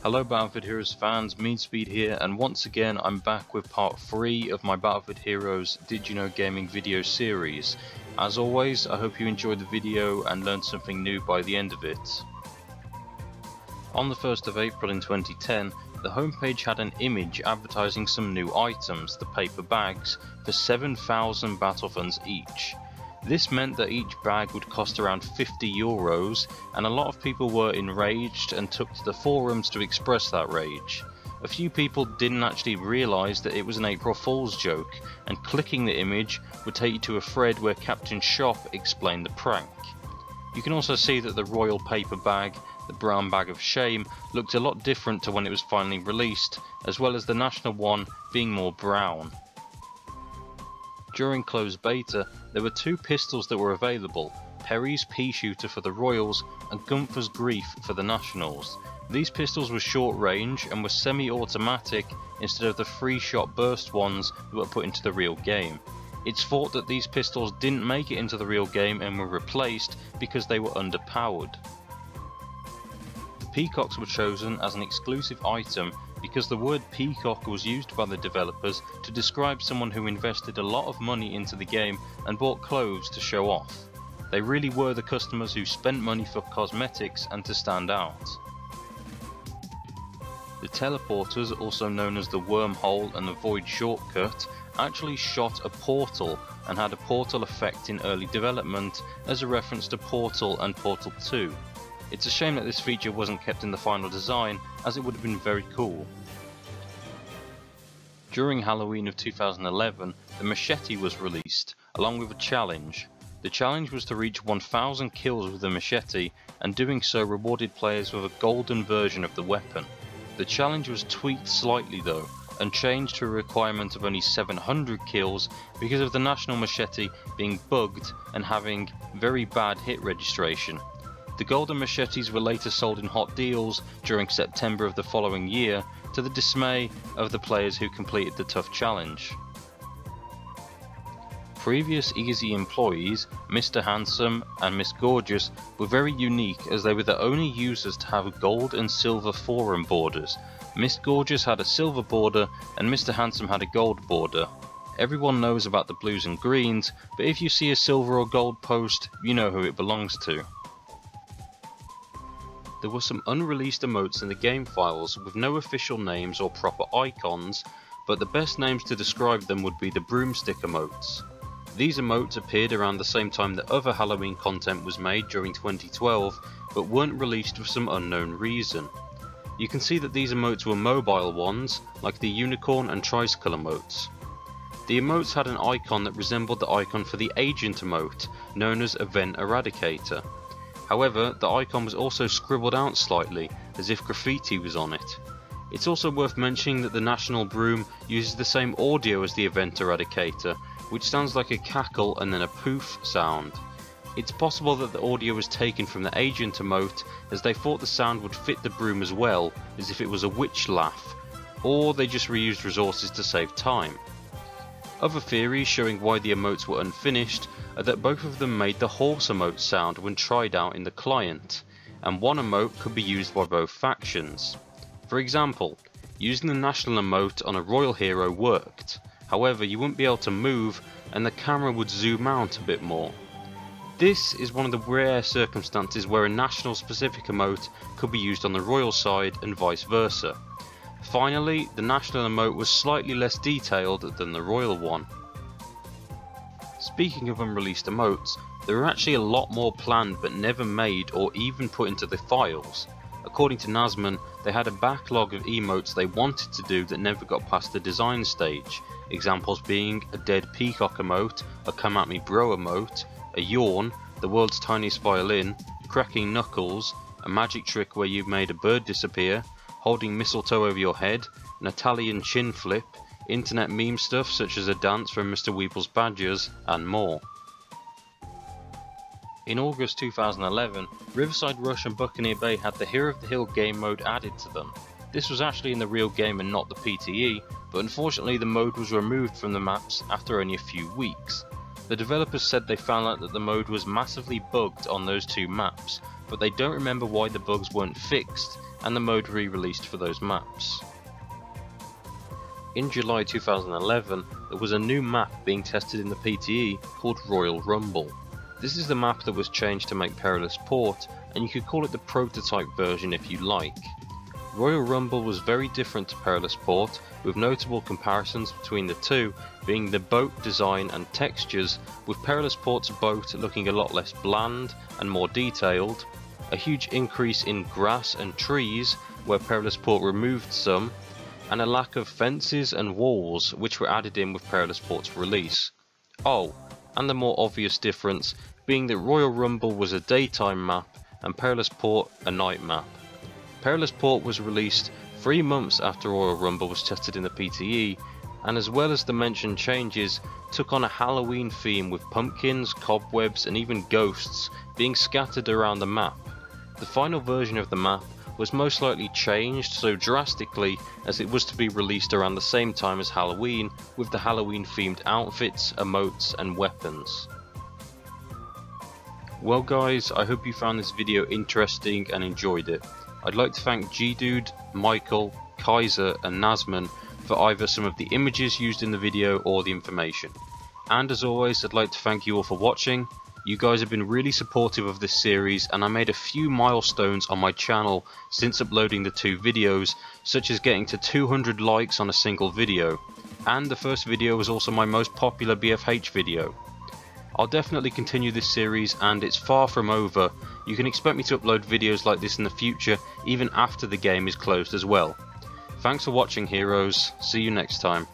Hello Battlefield Heroes fans, MeanSpeed here, and once again I'm back with part 3 of my Battlefield Heroes Did You Know Gaming video series. As always, I hope you enjoyed the video and learned something new by the end of it. On the 1st of April in 2010, the homepage had an image advertising some new items, the paper bags, for 7,000 battle funds each. This meant that each bag would cost around €50, and a lot of people were enraged and took to the forums to express that rage. A few people didn't actually realise that it was an April Fool's joke, and clicking the image would take you to a thread where Captain Shop explained the prank. You can also see that the royal paper bag, the brown bag of shame, looked a lot different to when it was finally released, as well as the national one being more brown. During closed beta, there were two pistols that were available, Perry's Pea Shooter for the Royals and Gunther's Grief for the Nationals. These pistols were short range and were semi-automatic instead of the 3-shot burst ones that were put into the real game. It's thought that these pistols didn't make it into the real game and were replaced because they were underpowered. The Peacocks were chosen as an exclusive item because the word peacock was used by the developers to describe someone who invested a lot of money into the game and bought clothes to show off. They really were the customers who spent money for cosmetics and to stand out. The teleporters, also known as the wormhole and the void shortcut, actually shot a portal and had a portal effect in early development as a reference to Portal and Portal 2. It's a shame that this feature wasn't kept in the final design, as it would have been very cool. During Halloween of 2011, the Machete was released, along with a challenge. The challenge was to reach 1,000 kills with the Machete, and doing so rewarded players with a golden version of the weapon. The challenge was tweaked slightly though, and changed to a requirement of only 700 kills because of the National Machete being bugged and having very bad hit registration. The golden machetes were later sold in hot deals during September of the following year, to the dismay of the players who completed the tough challenge. Previous Easy employees, Mr. Handsome and Miss Gorgeous, were very unique as they were the only users to have gold and silver forum borders. Miss Gorgeous had a silver border and Mr. Handsome had a gold border. Everyone knows about the blues and greens, but if you see a silver or gold post, you know who it belongs to. There were some unreleased emotes in the game files with no official names or proper icons, but the best names to describe them would be the Broomstick Emotes. These emotes appeared around the same time that other Halloween content was made during 2012, but weren't released for some unknown reason. You can see that these emotes were mobile ones, like the unicorn and tricycle emotes. The emotes had an icon that resembled the icon for the agent emote, known as Event Eradicator. However, the icon was also scribbled out slightly, as if graffiti was on it. It's also worth mentioning that the National Broom uses the same audio as the Event Eradicator, which sounds like a cackle and then a poof sound. It's possible that the audio was taken from the agent emote, as they thought the sound would fit the broom as well, as if it was a witch laugh, or they just reused resources to save time. Other theories showing why the emotes were unfinished are that both of them made the horse emote sound when tried out in the client, and one emote could be used by both factions. For example, using the national emote on a royal hero worked, however you wouldn't be able to move and the camera would zoom out a bit more. This is one of the rare circumstances where a national specific emote could be used on the royal side and vice versa. Finally, the national emote was slightly less detailed than the royal one. Speaking of unreleased emotes, there were actually a lot more planned but never made or even put into the files. According to Nasman, they had a backlog of emotes they wanted to do that never got past the design stage, examples being a dead peacock emote, a come at me bro emote, a yawn, the world's tiniest violin, cracking knuckles, a magic trick where you made a bird disappear, holding mistletoe over your head, an Italian chin flip, internet meme stuff such as a dance from Mr. Weeple's Badgers, and more. In August 2011, Riverside Rush and Buccaneer Bay had the Hero of the Hill game mode added to them. This was actually in the real game and not the PTE, but unfortunately the mode was removed from the maps after only a few weeks. The developers said they found out that the mode was massively bugged on those two maps, but they don't remember why the bugs weren't fixed, and the mode re-released for those maps. In July 2011, there was a new map being tested in the PTE called Royal Rumble. This is the map that was changed to make Perilous Port, and you could call it the prototype version if you like. Royal Rumble was very different to Perilous Port, with notable comparisons between the two being the boat design and textures, with Perilous Port's boat looking a lot less bland and more detailed, a huge increase in grass and trees where Perilous Port removed some, and a lack of fences and walls which were added in with Perilous Port's release. Oh, and the more obvious difference being that Royal Rumble was a daytime map and Perilous Port a night map. Perilous Port was released 3 months after Royal Rumble was tested in the PTE, and as well as the mentioned changes, took on a Halloween theme with pumpkins, cobwebs and even ghosts being scattered around the map. The final version of the map was most likely changed so drastically as it was to be released around the same time as Halloween, with the Halloween themed outfits, emotes and weapons. Well guys, I hope you found this video interesting and enjoyed it. I'd like to thank G-Dude, Michael, Kaiser and Nazman for either some of the images used in the video or the information. And as always, I'd like to thank you all for watching. You guys have been really supportive of this series, and I made a few milestones on my channel since uploading the 2 videos, such as getting to 200 likes on a single video, and the first video was also my most popular BFH video. I'll definitely continue this series, and it's far from over. You can expect me to upload videos like this in the future, even after the game is closed as well. Thanks for watching, heroes. See you next time.